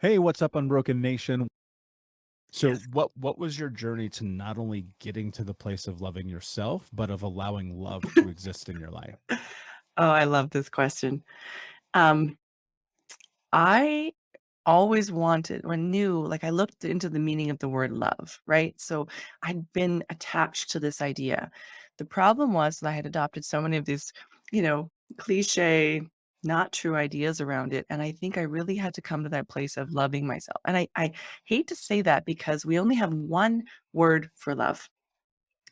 Hey, what's up, Unbroken Nation? So, Yes. what was your journey to not only getting to the place of loving yourself, but of allowing love to exist in your life? Oh, I love this question. Um, I always wanted or knew, like I looked into the meaning of the word love, right? So I'd been attached to this idea. The problem was that I had adopted so many of these, cliche, not true ideas around it. And I think I really had to come to that place of loving myself. And I hate to say that because we only have one word for love.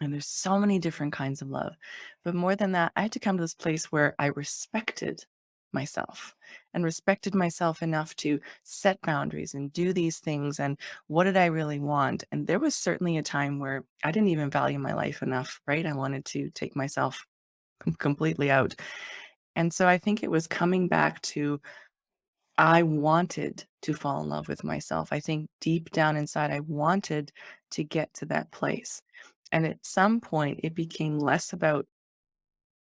And there's so many different kinds of love. But more than that, I had to come to this place where I respected myself and respected myself enough to set boundaries and do these things. And what did I really want? And there was certainly a time where I didn't even value my life enough, right? I wanted to take myself completely out. And so I think it was coming back to I wanted to fall in love with myself. I think deep down inside, I wanted to get to that place. And at some point, it became less about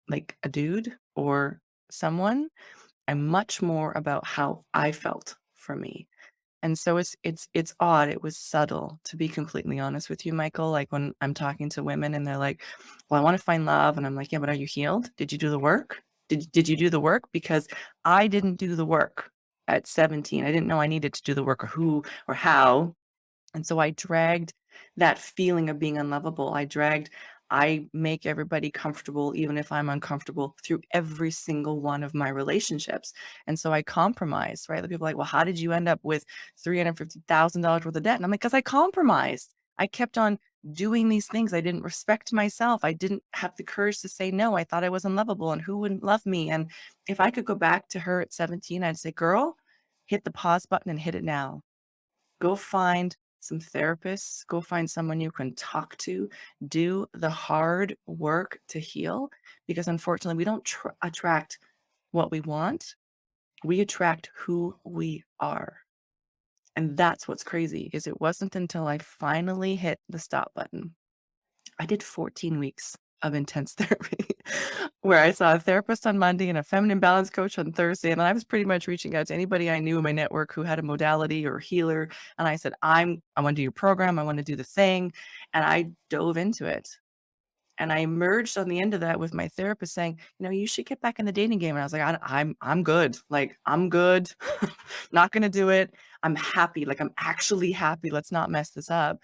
like a dude or someone and much more about how I felt for me. And so it's odd. It was subtle, to be completely honest with you, Michael. Like when I'm talking to women and they're like, "Well, I want to find love," and I'm like, "Yeah, but are you healed? Did you do the work? Did you do the work?" Because I didn't do the work at 17. I didn't know I needed to do the work or who or how. And so I dragged that feeling of being unlovable. I make everybody comfortable, even if I'm uncomfortable, through every single one of my relationships. And so I compromise, right? The people are like, well, how did you end up with $350,000 worth of debt? And I'm like, because I compromised. I kept on doing these things. I didn't respect myself. I didn't have the courage to say no. I thought I was unlovable and who wouldn't love me? And if I could go back to her at 17, I'd say, girl, hit the pause button and hit it now. Go find some therapists, go find someone you can talk to, do the hard work to heal because unfortunately we don't attract what we want, we attract who we are. And that's what's crazy is it wasn't until I finally hit the stop button. I did 14 weeks of intense therapy where I saw a therapist on Monday and a feminine balance coach on Thursday. And I was pretty much reaching out to anybody I knew in my network who had a modality or healer. And I said, I want to do your program. I want to do the thing. And I dove into it. And I emerged on the end of that with my therapist saying, you should get back in the dating game. And I was like, I'm good. Like, I'm good. Not gonna do it. I'm happy. Like, I'm actually happy. Let's not mess this up.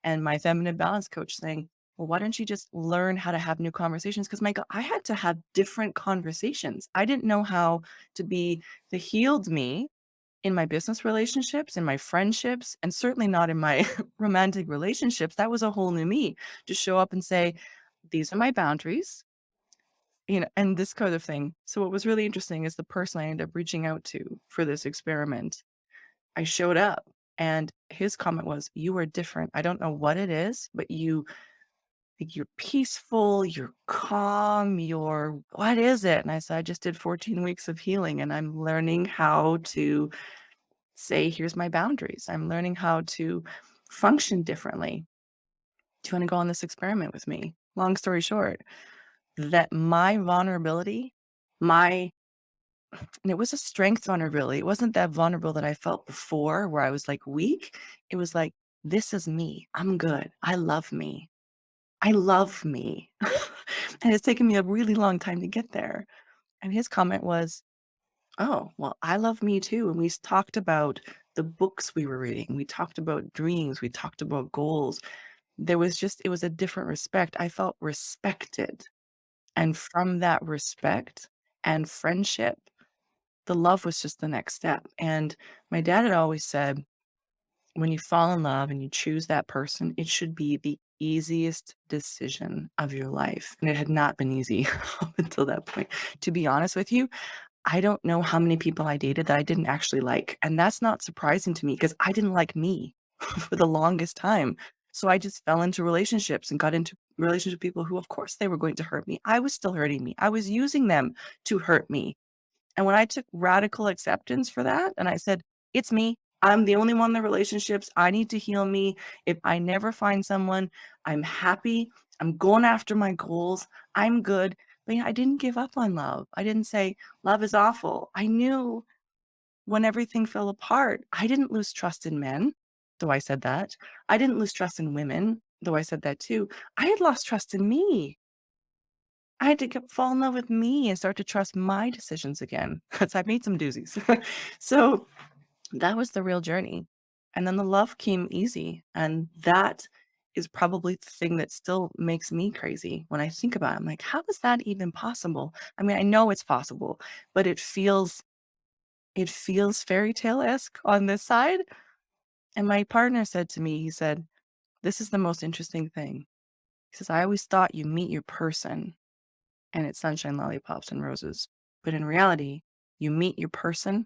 And my feminine balance coach saying, well, why don't you just learn how to have new conversations? Because Michael, I had to have different conversations. I didn't know how to be the healed me in my business relationships, in my friendships, and certainly not in my romantic relationships. That was a whole new me to show up and say, these are my boundaries, and this kind of thing. So what was really interesting is the person I ended up reaching out to for this experiment. I showed up and his comment was, "You are different. I don't know what it is, but you're peaceful, you're calm, you're what is it?" And I said, "I just did 14 weeks of healing and I'm learning how to say, here's my boundaries. I'm learning how to function differently. Do you want to go on this experiment with me?" Long story short, that my vulnerability, my and it was a strength vulnerability. It wasn't that vulnerable that I felt before where I was like weak. It was like, this is me. I'm good. I love me. I love me. And it's taken me a really long time to get there. And his comment was, oh, well, I love me too. And we talked about the books we were reading. We talked about dreams. We talked about goals. It was a different respect. I felt respected. And from that respect and friendship, the love was just the next step. And my dad had always said, when you fall in love and you choose that person, it should be the easiest decision of your life. And it had not been easy up until that point. To be honest with you, I don't know how many people I dated that I didn't actually like. And that's not surprising to me because I didn't like me for the longest time. So I just fell into relationships and got into relationships with people who, of course, they were going to hurt me. I was still hurting me. I was using them to hurt me. And when I took radical acceptance for that and I said, "It's me. I'm the only one in the relationships. I need to heal me. If I never find someone, I'm happy. I'm going after my goals. I'm good." But yeah, I didn't give up on love. I didn't say, "Love is awful." I knew when everything fell apart, I didn't lose trust in men, though I said that. I didn't lose trust in women, though I said that too. I had lost trust in me. I had to fall in love with me and start to trust my decisions again because I made some doozies. So that was the real journey. And then the love came easy. And that is probably the thing that still makes me crazy when I think about it. I'm like, how is that even possible? I mean, I know it's possible, but it feels fairy tale-esque on this side. And my partner said to me, he said, "This is the most interesting thing." He says, "I always thought you meet your person and it's sunshine, lollipops, and roses. But in reality, you meet your person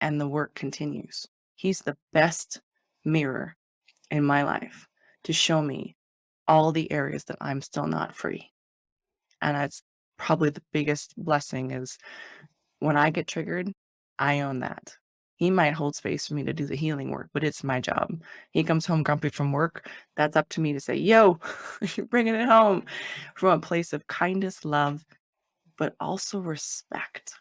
and the work continues." He's the best mirror in my life to show me all the areas that I'm still not free. And that's probably the biggest blessing is when I get triggered, I own that. He might hold space for me to do the healing work, but it's my job. He comes home grumpy from work. That's up to me to say, yo, you're bringing it home from a place of kindness, love, but also respect.